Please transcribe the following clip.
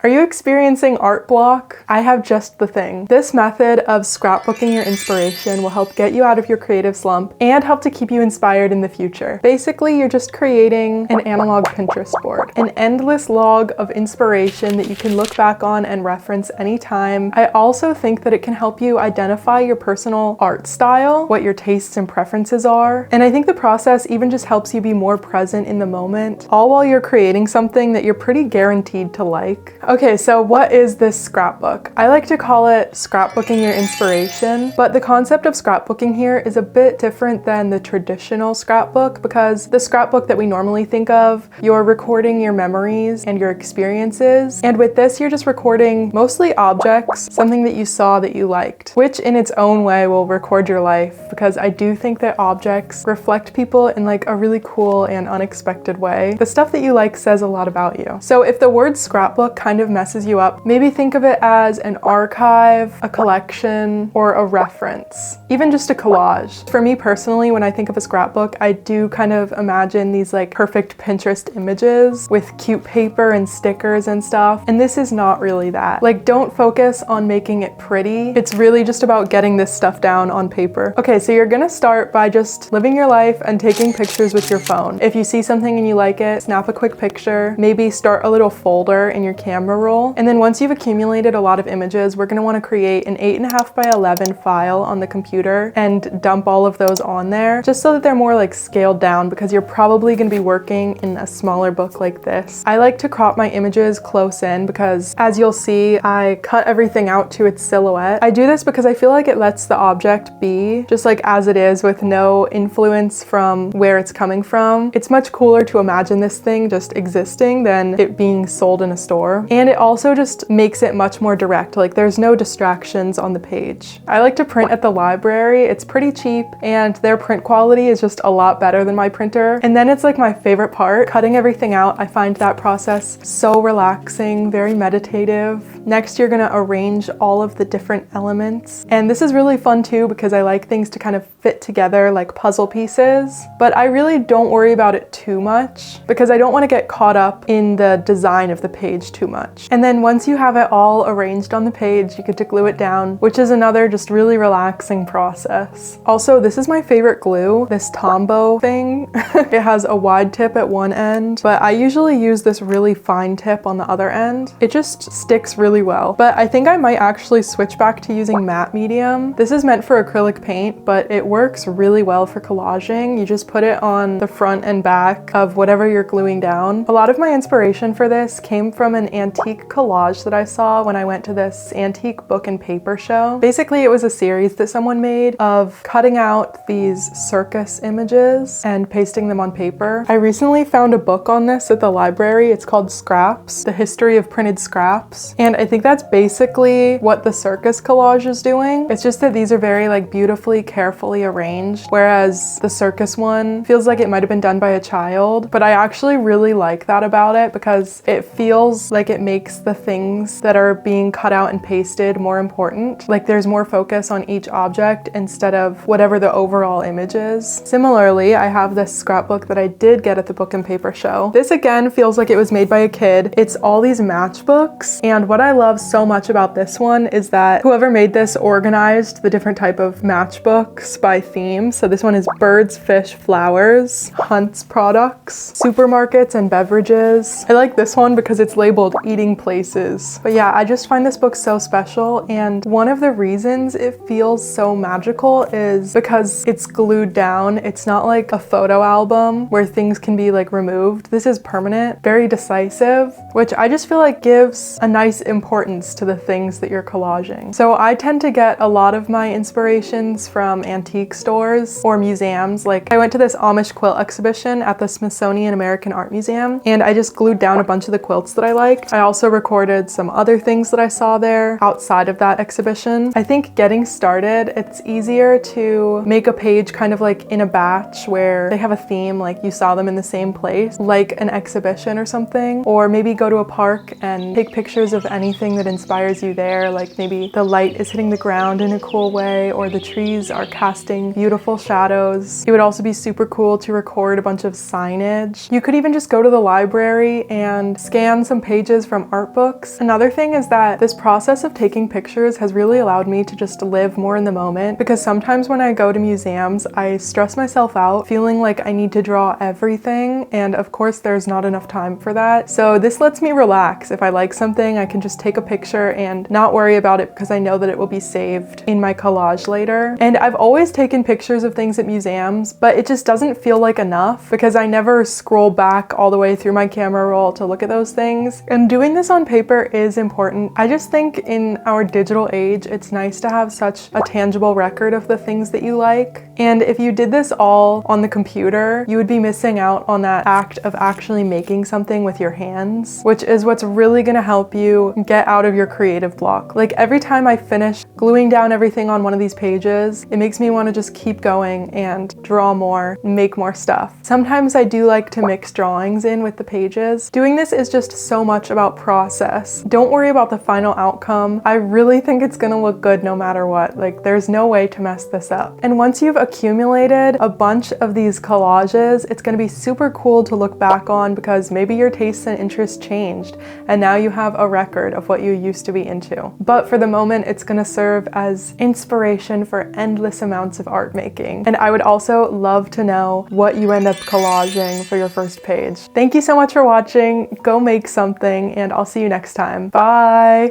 Are you experiencing art block? I have just the thing. This method of scrapbooking your inspiration will help get you out of your creative slump and help to keep you inspired in the future. Basically, you're just creating an analog Pinterest board, an endless log of inspiration that you can look back on and reference anytime. I also think that it can help you identify your personal art style, what your tastes and preferences are, and I think the process even just helps you be more present in the moment, all while you're creating something that you're pretty guaranteed to like. Okay, so what is this scrapbook? I like to call it scrapbooking your inspiration, but the concept of scrapbooking here is a bit different than the traditional scrapbook because the scrapbook that we normally think of, you're recording your memories and your experiences, and with this you're just recording mostly objects, something that you saw that you liked, which in its own way will record your life because I do think that objects reflect people in like a really cool and unexpected way. The stuff that you like says a lot about you. So if the word scrapbook kind of messes you up, maybe think of it as an archive, a collection, or a reference, even just a collage. For me personally, when I think of a scrapbook, I do kind of imagine these like perfect Pinterest images with cute paper and stickers and stuff, and this is not really that. Like, don't focus on making it pretty. It's really just about getting this stuff down on paper. Okay, so you're gonna start by just living your life and taking pictures with your phone. If you see something and you like it, snap a quick picture, maybe start a little folder in your camera roll, and then once you've accumulated a lot of images, we're going to want to create an 8.5 by 11 file on the computer and dump all of those on there just so that they're more like scaled down because you're probably going to be working in a smaller book like this. I like to crop my images close in because, as you'll see, I cut everything out to its silhouette. I do this because I feel like it lets the object be just like as it is with no influence from where it's coming from. It's much cooler to imagine this thing just existing than it being sold in a store. And it also just makes it much more direct, like there's no distractions on the page. I like to print at the library. It's pretty cheap and their print quality is just a lot better than my printer. And then it's like my favorite part, cutting everything out. I find that process so relaxing, very meditative. Next, you're gonna arrange all of the different elements. And this is really fun too because I like things to kind of fit together like puzzle pieces, but I really don't worry about it too much because I don't want to get caught up in the design of the page too much. And then once you have it all arranged on the page, you get to glue it down, which is another just really relaxing process. Also, this is my favorite glue, this Tombow thing. It has a wide tip at one end, but I usually use this really fine tip on the other end. It just sticks really well, but I think I might actually switch back to using matte medium. This is meant for acrylic paint, but it works really well for collaging. You just put it on the front and back of whatever you're gluing down. A lot of my inspiration for this came from an antique collage that I saw when I went to this antique book and paper show. Basically, it was a series that someone made of cutting out these circus images and pasting them on paper. I recently found a book on this at the library. It's called Scraps, The History of Printed Scraps. And I think that's basically what the circus collage is doing. It's just that these are very like beautifully, carefully arranged, whereas the circus one feels like it might have been done by a child. But I actually really like that about it because it feels like it makes the things that are being cut out and pasted more important. Like there's more focus on each object instead of whatever the overall image is. Similarly, I have this scrapbook that I did get at the book and paper show. This again feels like it was made by a kid. It's all these matchbooks, and what I love so much about this one is that whoever made this organized the different type of matchbooks by theme. So this one is birds, fish, flowers, hunts products, supermarkets, and beverages. I like this one because it's labeled eating places. But yeah, I just find this book so special, and one of the reasons it feels so magical is because it's glued down. It's not like a photo album where things can be like removed. This is permanent, very decisive, which I just feel like gives a nice importance to the things that you're collaging. So I tend to get a lot of my inspirations from antique stores or museums. Like I went to this Amish quilt exhibition at the Smithsonian American Art Museum, and I just glued down a bunch of the quilts that I liked. I also recorded some other things that I saw there outside of that exhibition. I think getting started, it's easier to make a page kind of like in a batch where they have a theme, like you saw them in the same place, like an exhibition or something, or maybe go to a park and take pictures of any anything that inspires you there, like maybe the light is hitting the ground in a cool way or the trees are casting beautiful shadows. It would also be super cool to record a bunch of signage. You could even just go to the library and scan some pages from art books. Another thing is that this process of taking pictures has really allowed me to just live more in the moment, because sometimes when I go to museums, I stress myself out feeling like I need to draw everything, and of course there's not enough time for that. So this lets me relax. If I like something, I can just take a picture and not worry about it because I know that it will be saved in my collage later. And I've always taken pictures of things at museums, but it just doesn't feel like enough because I never scroll back all the way through my camera roll to look at those things. And doing this on paper is important. I just think in our digital age, it's nice to have such a tangible record of the things that you like. And if you did this all on the computer, you would be missing out on that act of actually making something with your hands, which is what's really gonna help you get out of your creative block. Like every time I finish gluing down everything on one of these pages, it makes me want to just keep going and draw more, make more stuff. Sometimes I do like to mix drawings in with the pages. Doing this is just so much about process. Don't worry about the final outcome. I really think it's gonna look good no matter what. Like there's no way to mess this up. And once you've accumulated a bunch of these collages, it's gonna be super cool to look back on because maybe your tastes and interests changed and now you have a record of what you used to be into. But for the moment, it's gonna serve as inspiration for endless amounts of art making. And I would also love to know what you end up collaging for your first page. Thank you so much for watching. Go make something and I'll see you next time. Bye!